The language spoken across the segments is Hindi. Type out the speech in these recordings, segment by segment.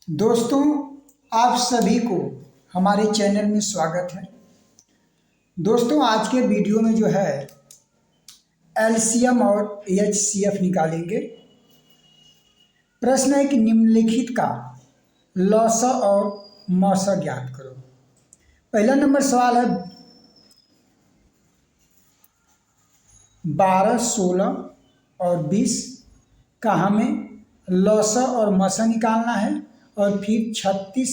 दोस्तों, आप सभी को हमारे चैनल में स्वागत है। दोस्तों, आज के वीडियो में जो है एलसीएम और एचसीएफ निकालेंगे। प्रश्न है कि निम्नलिखित का लॉसा और मौसा ज्ञात करो। पहला नंबर सवाल है 12, 16 और 20 का हमें लॉसा और मौसा निकालना है और फिर 36,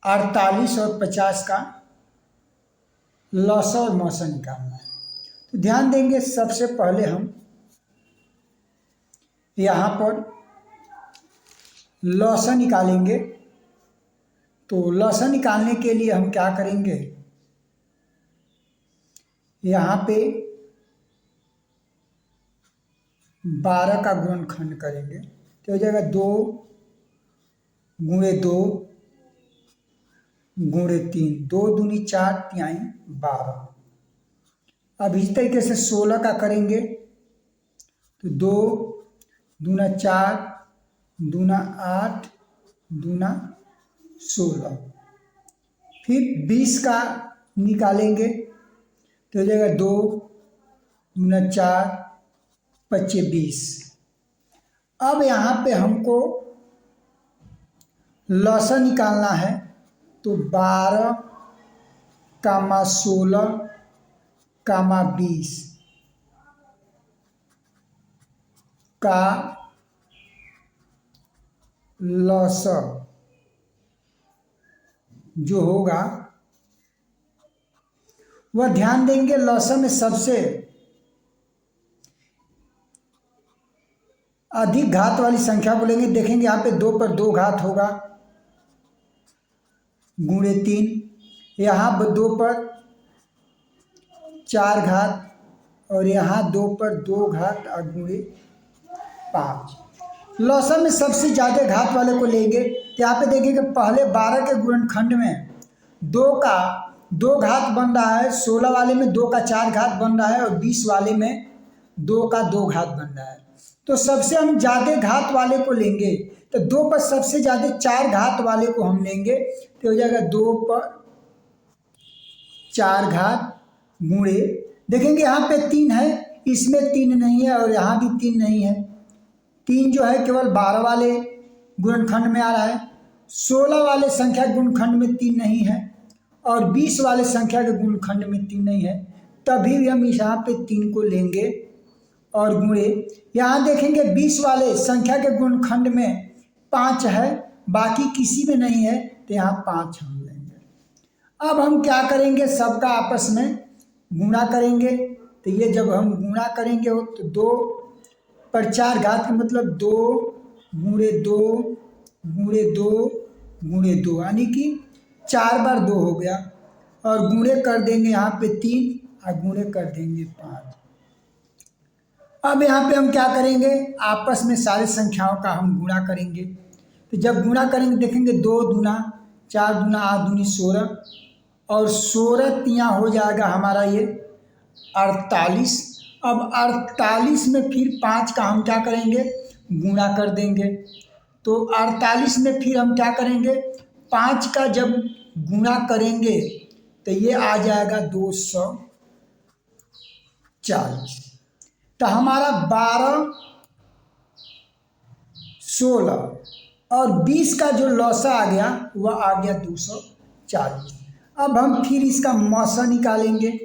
48 और 50 का लॉसा और मौसा निकालना है। तो ध्यान देंगे, सबसे पहले हम यहाँ पर लॉसा निकालेंगे। तो लॉसा निकालने के लिए हम क्या करेंगे, यहाँ पे 12 का गुणनखंड करेंगे तो हो जाएगा 2 × 2 × 3, 2 दूनी 4, 3 12। अब इस तरीके से 16 का करेंगे तो 2 दूना 4, दूना 8, दूना 16। फिर 20 का निकालेंगे तो हो जाएगा 2 दूना 4, 25 20। अब यहाँ पे हमको लॉसा निकालना है तो 12, 16, 20 का लॉसा जो होगा वह, ध्यान देंगे, लॉसा में सबसे अधिक घात वाली संख्या बोलेंगे। देखेंगे यहाँ पे 2 पर 2 घात होगा × 3, यहाँ 2 पर 4 घात और यहाँ 2 पर 2 घात और × 5। लॉसा में सबसे ज़्यादा घात वाले को लेंगे तो यहाँ पे देखेंगे पहले 12 के गुणनखंड में 2 का 2 घात बन रहा है, 16 वाले में 2 का 4 घात बन रहा है और 20 वाले में 2 का 2 घात बन रहा है। तो सबसे हम ज़्यादा घात वाले को लेंगे तो 2 पर सबसे ज़्यादा 4 घात वाले को हम लेंगे तो हो जाएगा 2 पर 4 घात × देखेंगे यहाँ पे 3 है, इसमें 3 नहीं है और यहाँ भी 3 नहीं है। 3 जो है केवल 12 वाले गुणनखंड में आ रहा है, 16 वाले संख्या के गुणनखंड में 3 नहीं है और 20 वाले संख्या के गुणनखंड में 3 नहीं है। तभी हम यहाँ पे 3 को लेंगे और गुणे यहाँ देखेंगे 20 वाले संख्या के गुणनखंड में 5 है, बाकी किसी में नहीं है तो यहाँ 5 हम लेंगे। अब हम क्या करेंगे, सबका आपस में गुणा करेंगे। तो ये जब हम गुणा करेंगे तो 2 पर 4 घात का मतलब 2 × 2 × 2 × 2 यानी कि 4 बार 2 हो गया और गुणे कर देंगे यहाँ पे 3 और गुणे कर देंगे 5। अब यहाँ पे हम क्या करेंगे, आपस में सारी संख्याओं का हम गुणा करेंगे। तो जब गुणा करेंगे देखेंगे 2 दूना 4 दूना 8 दूनी 16 और 16 यहाँ हो जाएगा हमारा ये 48। अब 48 में फिर 5 का हम क्या करेंगे, गुणा कर देंगे। तो 48 में फिर हम क्या करेंगे, 5 का जब गुणा करेंगे तो ये आ जाएगा 240। तो हमारा 12, 16 और 20 का जो लॉसा आ गया वह आ गया 240। अब हम फिर इसका मौसा निकालेंगे।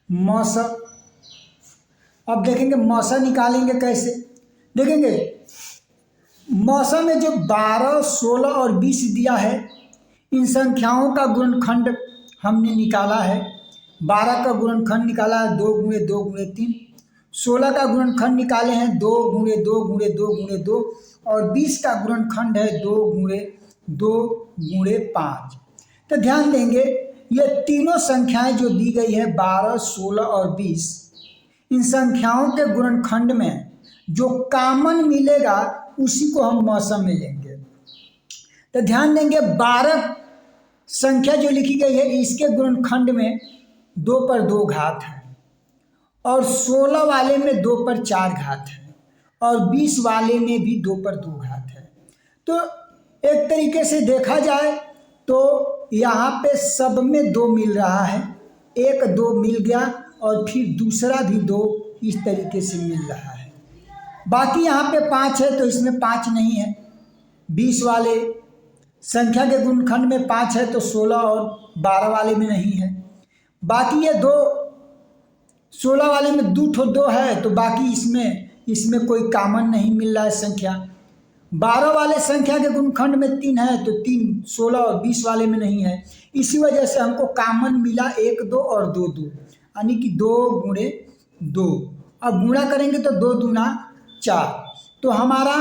मौसा, अब देखेंगे मौसा निकालेंगे कैसे। देखेंगे मौसा में जो 12, 16 और 20 दिया है, इन संख्याओं का गुणनखंड हमने निकाला है। 12 का गुणनखंड निकाला है 2 × 2 × 3, 16 का गुणनखंड निकाले हैं 2 × 2 × 2 × 2 और 20 का गुणनखंड है 2 × 2 × 5। तो ध्यान देंगे ये तीनों संख्याएं जो दी गई है 12, 16 और 20, इन संख्याओं के गुणनखंड में जो कॉमन मिलेगा उसी को हम मौसा में लेंगे। तो ध्यान देंगे 12 संख्या जो लिखी गई है इसके गुणनखंड में 2 पर 2 घात है और 16 वाले में 2 पर 4 घात है और 20 वाले में भी 2 पर 2 घात है। तो एक तरीके से देखा जाए तो यहाँ पे सब में 2 मिल रहा है, एक 2 मिल गया और फिर दूसरा भी 2 इस तरीके से मिल रहा है। बाकी यहाँ पे 5 है तो इसमें 5 नहीं है। 20 वाले संख्या के गुणनखंड में 5 है तो 16 और 12 वाले में नहीं है। बाकी ये 2 16 वाले में 2 है तो बाकी इसमें कोई कॉमन नहीं मिल रहा है संख्या। 12 वाले संख्या के गुणनखंड में 3 है तो 3 16 और 20 वाले में नहीं है। इसी वजह से हमको कॉमन मिला 1 2 और 2 2, यानी कि 2 गुणे 2। अब गुणा करेंगे तो 2 दूना 4, तो हमारा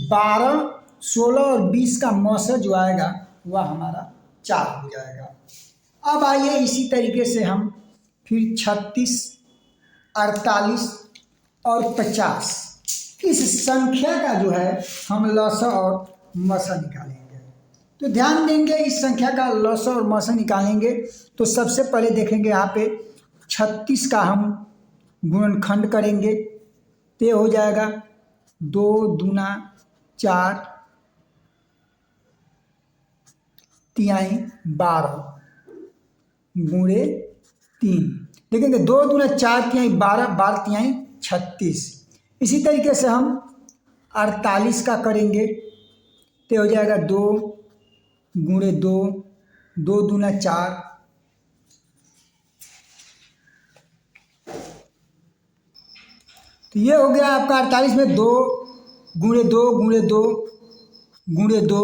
12 16 और 20 का मौसा जो आएगा वह हमारा 4 हो जाएगा। अब आइए इसी तरीके से हम फिर 36 48 और 50 इस संख्या का जो है हम लसा और मसा निकालेंगे। तो ध्यान देंगे इस संख्या का लसा और मसा निकालेंगे तो सबसे पहले देखेंगे यहाँ पे 36 का हम गुणनखंड करेंगे तो हो जाएगा 2 दूना 4 तिहाई 12 गुणे 3, देखेंगे 2 दूना 4 तिहाई 12 12 तिहाई 36। इसी तरीके से हम 48 का करेंगे तो हो जाएगा 2 गुणे 2 2 दूना 4 तो ये हो गया आपका 48 में 2 गुणे 2 गुणे 2 गुणे 2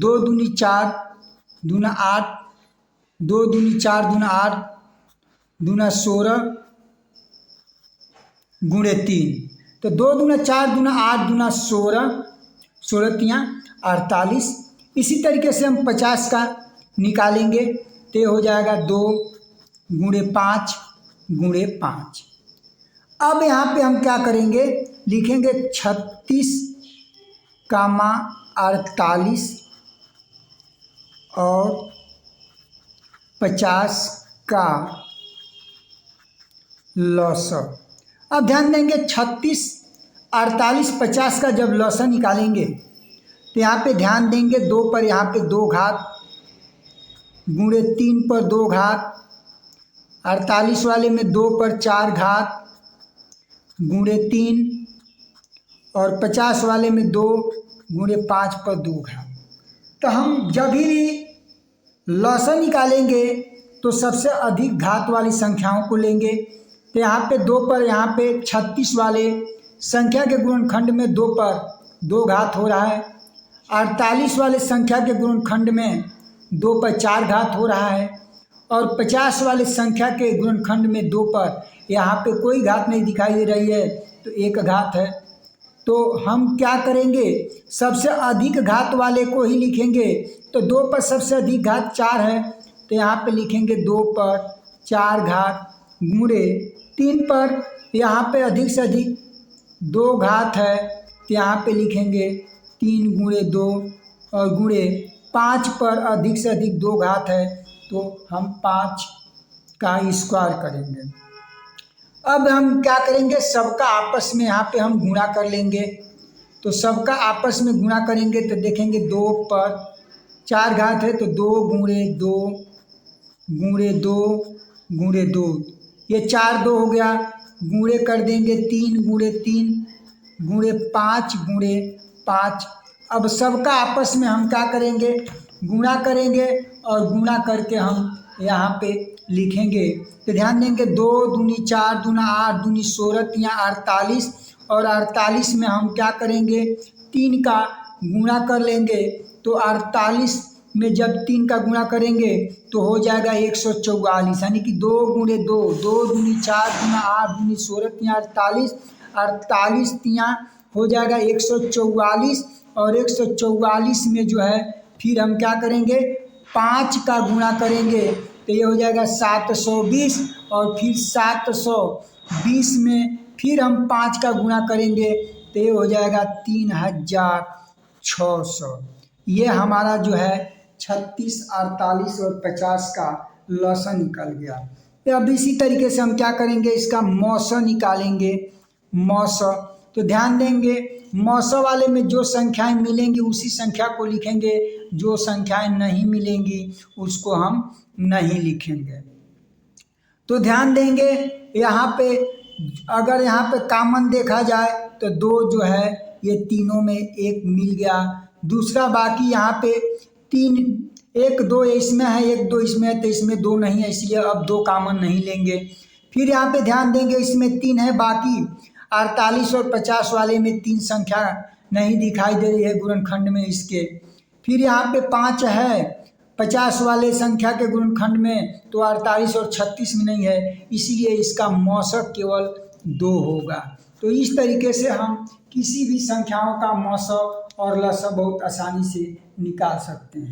2 दूनी 4 दूना 8 2 दूनी 4 दूना 8 दूना 16 गुणे 3, तो 2 दूना 4 दूना 8 दूना 16 16 तिया 48। इसी तरीके से हम 50 का निकालेंगे तो हो जाएगा 2 गुणे 5 गुणे 5। अब यहाँ पे हम क्या करेंगे, लिखेंगे 36 कामा 48 और 50 का लौसर। अब ध्यान देंगे 36 48 50 का जब लौसर निकालेंगे तो यहाँ पे ध्यान देंगे 2 पर यहाँ पे 2 घात गुणे 3 पर 2 घात, 48 वाले में 2 पर 4 घात गुणे 3 और 50 वाले में 2 गुणे 5 पर 2 घात। तो हम जब भी लौसर निकालेंगे तो सबसे अधिक घात वाली संख्याओं को लेंगे। तो यहाँ पे 2 पर यहाँ पे 36 वाले संख्या के गुणनखंड में 2 पर 2 घात हो रहा है, 48 वाले संख्या के गुणनखंड में 2 पर 4 घात हो रहा है और 50 वाले संख्या के गुणनखंड में 2 पर यहाँ पे कोई घात नहीं दिखाई दे रही है तो 1 घात है। तो हम क्या करेंगे, सबसे अधिक घात वाले को ही लिखेंगे। तो 2 पर सबसे अधिक घात 4 है तो यहाँ पे लिखेंगे 2 पर 4 घात गुणे 3 पर यहाँ पे अधिक से अधिक 2 घात है तो यहाँ पे लिखेंगे 3 गुणे 2 और गुणे 5 पर अधिक से अधिक 2 घात है तो हम 5 का स्क्वायर करेंगे। अब हम क्या करेंगे, सबका आपस में यहाँ पे हम गुणा कर लेंगे। तो सबका आपस में गुणा करेंगे तो देखेंगे 2 पर 4 घात है तो 2 गुणे 2 गुणे 2 गुणे 2, ये 4 2 हो गया, गुणे कर देंगे 3 गुणे 3 गुणे 5 गुणे 5। अब सबका आपस में हम क्या करेंगे, गुणा करेंगे और गुणा करके हम यहाँ पे लिखेंगे। तो ध्यान देंगे 2 दूनी 4 दूना 8 दूनी 16 तिया 48 और 48 में हम क्या करेंगे, 3 का गुणा कर लेंगे। तो 48 में जब 3 का गुणा करेंगे तो हो जाएगा 144, यानी कि 2 गुणे 2 2 दूनी 4 दूना 8 दूनी 16 तिया 48 48 तिया हो जाएगा 144 और 144 में जो है फिर हम क्या करेंगे, 5 का गुणा करेंगे तो ये हो जाएगा 720 और फिर 720 में फिर हम 5 का गुणा करेंगे तो ये हो जाएगा 3600। ये हमारा जो है 36 48 और 50 का लौसर निकल गया। तो अब इसी तरीके से हम क्या करेंगे, इसका मौसा निकालेंगे। मौसा तो ध्यान देंगे मौसम वाले में जो संख्याएं मिलेंगी उसी संख्या को लिखेंगे, जो संख्याएं नहीं मिलेंगी उसको हम नहीं लिखेंगे। तो ध्यान देंगे यहाँ पे अगर यहाँ पे कॉमन देखा जाए तो 2 जो है ये तीनों में 1 मिल गया। दूसरा बाकी यहाँ पे 3 1 2 इसमें है, 1 2 इसमें है, तो इसमें 2 नहीं है, इसलिए अब 2 कॉमन नहीं लेंगे। फिर यहाँ पे ध्यान देंगे इसमें 3 है, बाकी 48 और 50 वाले में 3 संख्या नहीं दिखाई दे रही है गुणनखंड में इसके। फिर यहाँ पे 5 है 50 वाले संख्या के गुणनखंड में, तो 48 और 36 में नहीं है, इसलिए इसका मौसक केवल 2 होगा। तो इस तरीके से हम किसी भी संख्याओं का मौसक और लसक बहुत आसानी से निकाल सकते हैं।